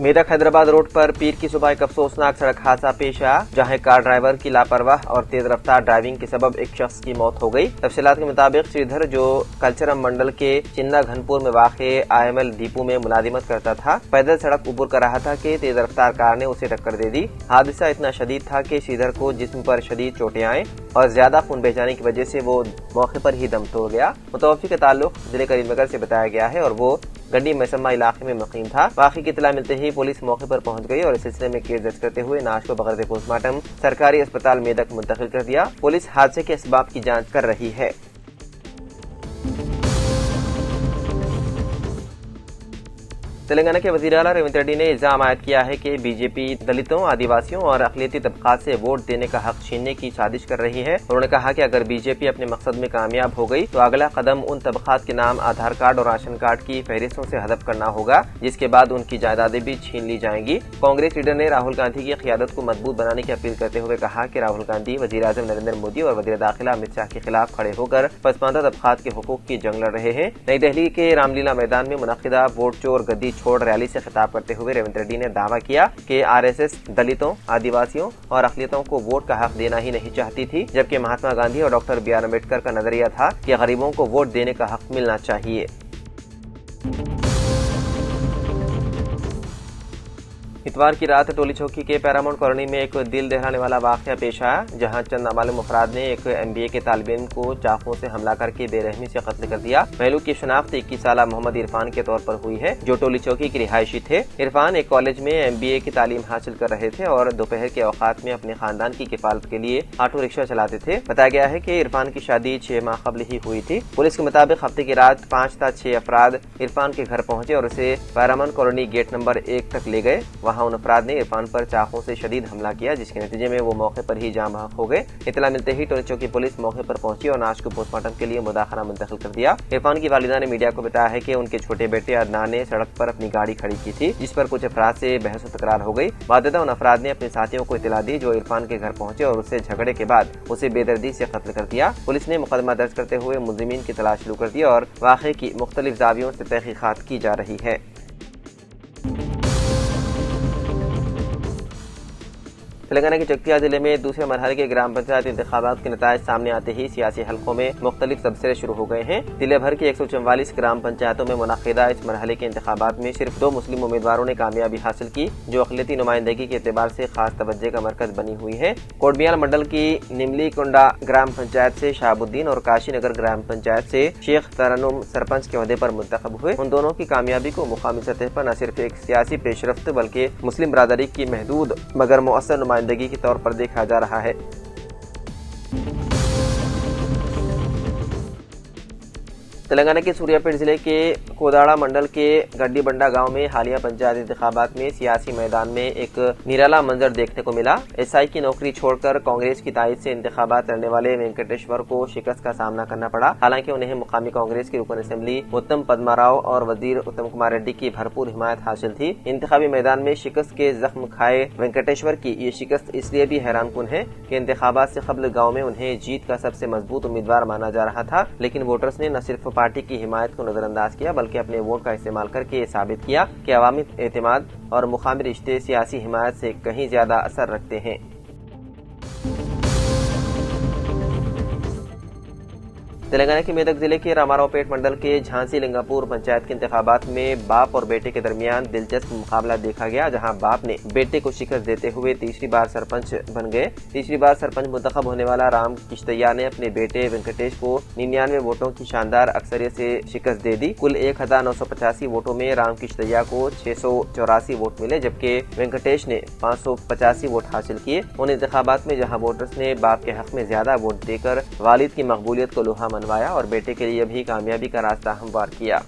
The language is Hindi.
मेदक हैदराबाद रोड पर पीर की सुबह एक अफसोसनाक सड़क हादसा पेश आया, जहां एक कार ड्राइवर की लापरवाह और तेज रफ्तार ड्राइविंग के सबब एक शख्स की मौत हो गई। तफसीलात के मुताबिक श्रीधर, जो कल्चरम मंडल के चिन्ना घनपुर में वाक़े IML डिपो में मुलाजिमत करता था, पैदल सड़क उबर कर रहा था कि तेज रफ्तार कार ने उसे टक्कर दे दी। हादसा इतना शदीद था कि श्रीधर को जिस्म पर शदीद चोटें आए और ज्यादा खून बह जाने की वजह से वो मौके पर ही दम तोड़ गया। मुतवफ़्फ़ी का ताल्लुक जिले करीमनगर से बताया गया है और वो गंडी मैसम्मा इलाके में मुक़ीम था। वाक़े की इत्तला मिलते ही पुलिस मौके पर पहुंच गई और इस सिलसिले में केस दर्ज करते हुए नाश को बगैर पोस्टमार्टम सरकारी अस्पताल मेदक मुंतकिल कर दिया। पुलिस हादसे के असबाब की जांच कर रही है। तेलंगाना के वज़ीर आला रेवंत रेड्डी ने इल्जाम आयद किया है कि बीजेपी दलितों, आदिवासियों और अक़लियती तबक़ात से वोट देने का हक छीनने की साजिश कर रही है। उन्होंने कहा कि अगर बीजेपी अपने मकसद में कामयाब हो गई तो अगला कदम उन तबक़ात के नाम आधार कार्ड और राशन कार्ड की फहरिस्तों से हदफ करना होगा, जिसके बाद उनकी जायदादें भी छीन ली जाएंगी। कांग्रेस लीडर ने राहुल गांधी की क़ियादत को मजबूत बनाने की अपील करते हुए कहा कि राहुल गांधी वज़ीर आज़म नरेंद्र मोदी और वज़ीर दाखिला अमित शाह के खिलाफ खड़े होकर पसमानदा तबक़ात के हुकूक़ की जंग लड़ रहे हैं। नई दिल्ली के रामलीला मैदान में मुनक़िदा वोट चोर गद्दी छोड़ रैली से खिताब करते हुए रेवंत रेड्डी ने दावा किया कि RSS दलितों, आदिवासियों और अक़लियतों को वोट का हक देना ही नहीं चाहती थी, जबकि महात्मा गांधी और डॉक्टर BR अम्बेडकर का नजरिया था कि गरीबों को वोट देने का हक मिलना चाहिए। इतवार की रात टोली चौकी के पैरामाउंट कॉलोनी में एक दिल दहलाने वाला वाक़या पेश आया, जहां चंद नामालूम अफराद ने एक MBA के तालिब-इल्म को चाकू से हमला करके बेरहमी से कत्ल कर दिया। महलूक की शनाख्त 21 साला मोहम्मद इरफान के तौर पर हुई है, जो टोली चौकी के रिहायशी थे। इरफान एक कॉलेज में MBA की तालीम हासिल कर रहे थे और दोपहर के औकात में अपने खानदान की किफालत के लिए ऑटो रिक्शा चलाते थे। बताया गया है कि इरफान की शादी 6 माह कबल ही हुई थी। पुलिस के मुताबिक हफ्ते की रात 5 था 6 अफराद इरफान के घर पहुंचे और उसे पैरामाउंट कॉलोनी गेट नंबर 1 तक ले गए। वहां उन अफराद ने इरफान पर चाकू से शदीद हमला किया, जिसके नतीजे में वो मौके पर ही जाँ बहक हो गए। इत्तला मिलते ही टोली चौकी पुलिस मौके पर पहुंची और नाश को पोस्टमार्टम के लिए मुदाखला मुंतकिल कर दिया। इरफान की वालिदा ने मीडिया को बताया है कि उनके छोटे बेटे अदनान ने सड़क पर अपनी गाड़ी खड़ी की थी, जिस पर कुछ अफराद से बहस व तकरार हो गई। बाददा उन अफराद ने अपने साथियों को इत्तला दी, जो इरफान के घर पहुंचे और उससे झगड़े के बाद उसे बेदर्दी से कत्ल कर दिया। पुलिस ने मुकदमा दर्ज करते हुए मुल्जिमीन की तलाश शुरू कर दी और वाक़े की मुख्तलिफ ज़ावियों से तहक़ीक़ात की जा रही है। तेलंगाना के चकतिया जिले में दूसरे मरहले के ग्राम पंचायत इंतखाबात के नतायज सामने आते ही सियासी हलकों में मुख्तलिफ तबसरे शुरू हो गए हैं। जिले भर की 144 ग्राम पंचायतों में मुनक़िदा इस मरहले के इंतखाबात में सिर्फ 2 मुस्लिम उम्मीदवारों ने कामयाबी हासिल की, जो अक़लियती नुमाइंदगी के एतबार से खास तवज्जो का मरकज बनी हुई है। कोटबियाल मंडल की निमली कुंडा ग्राम पंचायत से शाहबुद्दीन और काशी नगर ग्राम पंचायत से शेख तरन्नुम सरपंच के ओहदे पर मुंतखब हुए। उन दोनों की कामयाबी को मुकामी सतह पर न सिर्फ एक सियासी पेशरफ्त बल्कि मुस्लिम बरादरी की महदूद मगर मुअस्सर नुमाइंदगी के तौर पर देखा जा रहा है। तेलंगाना के सूर्यापेट जिले के कोदाड़ा मंडल के गड्डी बंडा गांव में हालिया पंचायत इंतखाबात में सियासी मैदान में एक निराला मंजर देखने को मिला। SI की नौकरी छोड़कर कांग्रेस की तायद से इंतखाबात लड़ने वाले वेंकटेश्वर को शिकस्त का सामना करना पड़ा। हालांकि उन्हें मुकामी कांग्रेस के रुकन असेंबली उत्तम पद्माराव और वजीर उत्तम कुमार रेड्डी की भरपूर हिमायत हासिल थी। इंतखाबी मैदान में शिकस्त के जख्म खाए वेंकटेश्वर की ये शिकस्त इसलिए भी हैरानकुन है कि इंतखाबात से कबल गाँव में उन्हें जीत का सबसे मजबूत उम्मीदवार माना जा रहा था, लेकिन वोटर्स ने न सिर्फ पार्टी की हिमायत को नजरअंदाज किया बल्कि अपने वोट का इस्तेमाल करके ये साबित किया कि अवामी एतमाद और मुकामी रिश्ते सियासी हिमायत से कहीं ज्यादा असर रखते हैं। तेलंगाना के मेदक जिले के रामारावपेट मंडल के झांसी लिंगापुर पंचायत के इंतखाबात में बाप और बेटे के दरमियान दिलचस्प मुकाबला देखा गया, जहां बाप ने बेटे को शिकस्त देते हुए तीसरी बार सरपंच बन गए। तीसरी बार सरपंच मुंतखब होने वाला राम किश्तैया ने अपने बेटे वेंकटेश को 99 वोटों की शानदार अक्सरियत से शिकस्त दे दी। कुल 1985 वोटों में राम किश्तैया को 684 वोट मिले, जबकि वेंकटेश ने 585 वोट हासिल किए। उन इंतखाबात में जहाँ वोटर्स ने बाप के हक में ज्यादा वोट देकर वालिद की मकबूलियत को लोहा मनवाया और बेटे के लिए भी कामयाबी का रास्ता हमवार किया।